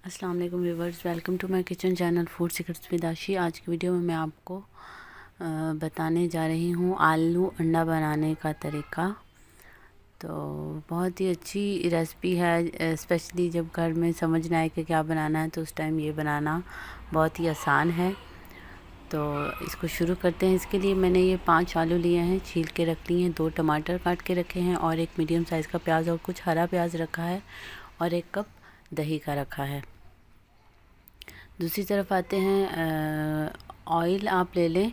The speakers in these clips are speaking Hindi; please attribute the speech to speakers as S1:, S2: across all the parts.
S1: अस्सलाम वालेकुम viewers, welcome to my kitchen channel food secrets with Aashi. आज की वीडियो में मैं आपको बताने जा रही हूँ आलू अंडा बनाने का तरीका। तो बहुत ही अच्छी रेसिपी है, स्पेशली जब घर में समझ ना आए कि क्या बनाना है तो उस टाइम ये बनाना बहुत ही आसान है। तो इसको शुरू करते हैं। इसके लिए मैंने ये 5 आलू लिए हैं, छील के रख लिए हैं, 2 टमाटर काट के रखे हैं और एक मीडियम साइज़ का प्याज और कुछ हरा प्याज रखा है और 1 कप दही का रखा है। दूसरी तरफ आते हैं, ऑयल आप ले लें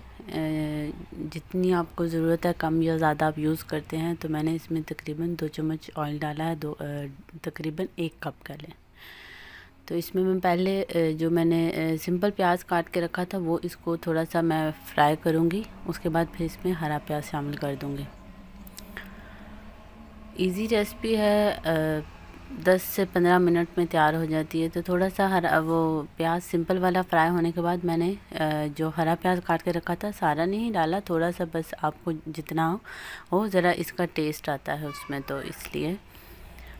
S1: जितनी आपको ज़रूरत है, कम या ज़्यादा आप यूज़ करते हैं। तो मैंने इसमें तकरीबन 2 चम्मच ऑयल डाला है, तकरीबन 1 कप का लें। तो इसमें मैं पहले जो मैंने सिंपल प्याज काट के रखा था वो इसको थोड़ा सा मैं फ्राई करूँगी, उसके बाद फिर इसमें हरा प्याज शामिल कर दूँगी। इजी रेसिपी है, 10 से 15 मिनट में तैयार हो जाती है। तो थोड़ा सा हरा वो प्याज सिंपल वाला फ्राई होने के बाद मैंने जो हरा प्याज काट के रखा था सारा नहीं डाला, थोड़ा सा बस आपको जितना हो ज़रा इसका टेस्ट आता है उसमें, तो इसलिए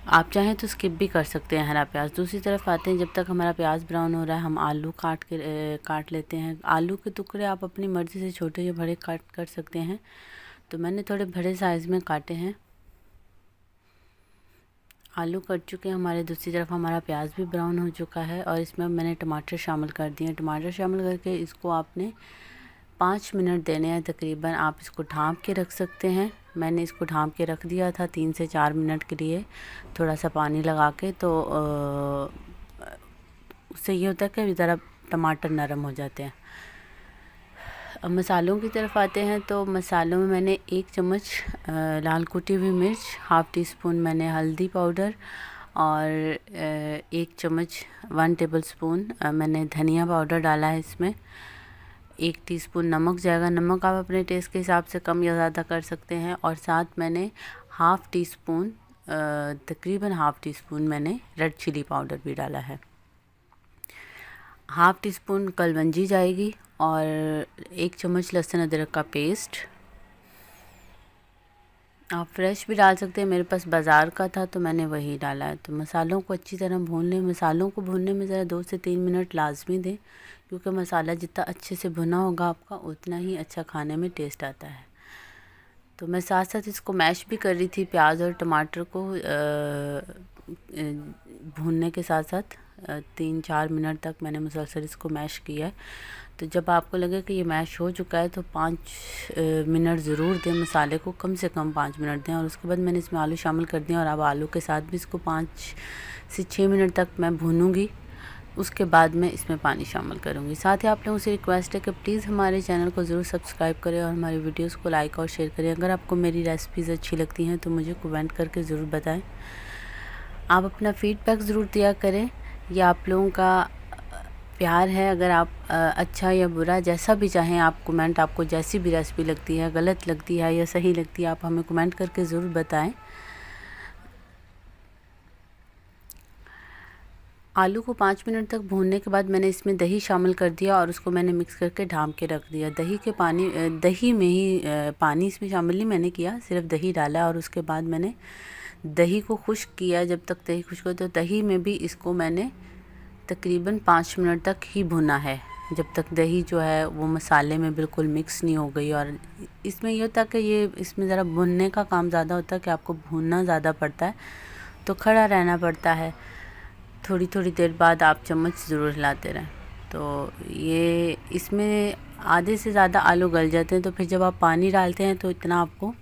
S1: आप चाहें तो स्किप भी कर सकते हैं हरा प्याज। दूसरी तरफ आते हैं, जब तक हमारा प्याज ब्राउन हो रहा है हम आलू काट लेते हैं। आलू के टुकड़े आप अपनी मर्ज़ी से छोटे या बड़े काट कर सकते हैं। तो मैंने थोड़े बड़े साइज़ में काटे हैं। आलू कट चुके हैं हमारे। दूसरी तरफ हमारा प्याज भी ब्राउन हो चुका है और इसमें मैंने टमाटर शामिल कर दिए। टमाटर शामिल करके इसको आपने 5 मिनट देने हैं तकरीबन। आप इसको ढाँप के रख सकते हैं। मैंने इसको ढाँप के रख दिया था 3 से 4 मिनट के लिए, थोड़ा सा पानी लगा के। तो उससे ये होता है कि ज़रा टमाटर नरम हो जाते हैं। अब मसालों की तरफ आते हैं। तो मसालों में मैंने 1 चम्मच लाल कुटी हुई मिर्च, हाफ़ टी स्पून मैंने हल्दी पाउडर और 1 चम्मच 1 टेबल स्पून मैंने धनिया पाउडर डाला है इसमें। 1 टीस्पून नमक जाएगा। नमक आप अपने टेस्ट के हिसाब से कम या ज़्यादा कर सकते हैं। और साथ मैंने हाफ़ टी स्पून तकरीबन हाफ़ टी स्पून मैंने रेड चिली पाउडर भी डाला है। हाफ़ टी स्पून कलवंजी जाएगी और 1 चम्मच लहसुन अदरक का पेस्ट। आप फ्रेश भी डाल सकते हैं, मेरे पास बाज़ार का था तो मैंने वही डाला है। तो मसालों को अच्छी तरह भून लें। मसालों को भूनने में ज़रा 2 से 3 मिनट लाजमी दें, क्योंकि मसाला जितना अच्छे से भुना होगा आपका उतना ही अच्छा खाने में टेस्ट आता है। तो मैं साथ साथ इसको मैश भी कर रही थी, प्याज और टमाटर को भूनने के साथ साथ 3-4 मिनट तक मैंने मुसलसल इसको मैश किया है। तो जब आपको लगे कि ये मैश हो चुका है तो 5 मिनट ज़रूर दें मसाले को, कम से कम 5 मिनट दें। और उसके बाद मैंने इसमें आलू शामिल कर दिए और अब आलू के साथ भी इसको 5 से 6 मिनट तक मैं भूनूंगी। उसके बाद मैं इसमें पानी शामिल करूंगी। साथ ही आप लोगों से रिक्वेस्ट है कि प्लीज़ हमारे चैनल को ज़रूर सब्सक्राइब करें और हमारी वीडियोस को लाइक और शेयर करें। अगर आपको मेरी रेसिपीज़ अच्छी लगती हैं तो मुझे कमेंट करके ज़रूर बताएं। आप अपना फ़ीडबैक ज़रूर दिया करें, ये आप लोगों का प्यार है। अगर आप अच्छा या बुरा जैसा भी चाहें आप कमेंट, आपको जैसी भी रेसिपी लगती है, गलत लगती है या सही लगती है, आप हमें कमेंट करके ज़रूर बताएं। आलू को 5 मिनट तक भूनने के बाद मैंने इसमें दही शामिल कर दिया और उसको मैंने मिक्स करके ढाँप के रख दिया। दही में ही पानी इसमें शामिल नहीं मैंने किया, सिर्फ दही डाला और उसके बाद मैंने दही को खुश्क किया। जब तक दही खुश्क हो तो दही में भी इसको मैंने तकरीबन 5 मिनट तक ही भुना है, जब तक दही जो है वो मसाले में बिल्कुल मिक्स नहीं हो गई। और इसमें ये होता है कि ये इसमें ज़रा भुनने का काम ज़्यादा होता है कि आपको भूनना ज़्यादा पड़ता है, तो खड़ा रहना पड़ता है। थोड़ी थोड़ी देर बाद आप चम्मच ज़रूर हिलाते रहें। तो ये इसमें आधे से ज़्यादा आलू गल जाते हैं। तो फिर जब आप पानी डालते हैं तो इतना आपको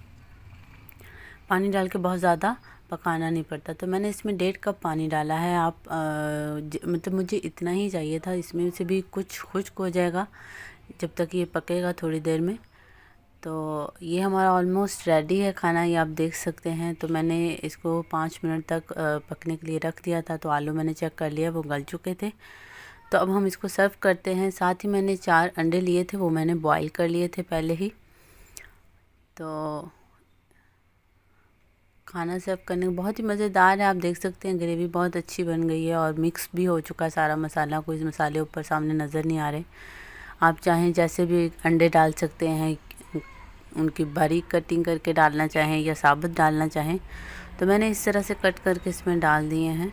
S1: पानी डाल के बहुत ज़्यादा पकाना नहीं पड़ता। तो मैंने इसमें 1.5 कप पानी डाला है। आप मतलब मुझे इतना ही चाहिए था, इसमें से भी कुछ खुश्क हो जाएगा जब तक ये पकेगा थोड़ी देर में। तो ये हमारा ऑलमोस्ट रेडी है खाना, ये आप देख सकते हैं। तो मैंने इसको 5 मिनट तक पकने के लिए रख दिया था। तो आलू मैंने चेक कर लिया, वो गल चुके थे। तो अब हम इसको सर्व करते हैं। साथ ही मैंने 4 अंडे लिए थे, वो मैंने बॉईल कर लिए थे पहले ही। तो खाना सर्व करने बहुत ही मज़ेदार है। आप देख सकते हैं ग्रेवी बहुत अच्छी बन गई है और मिक्स भी हो चुका है सारा मसाला, कोई मसाले ऊपर सामने नज़र नहीं आ रहे। आप चाहें जैसे भी अंडे डाल सकते हैं, उनकी बारीक कटिंग करके डालना चाहें या साबुत डालना चाहें। तो मैंने इस तरह से कट करके इसमें डाल दिए हैं।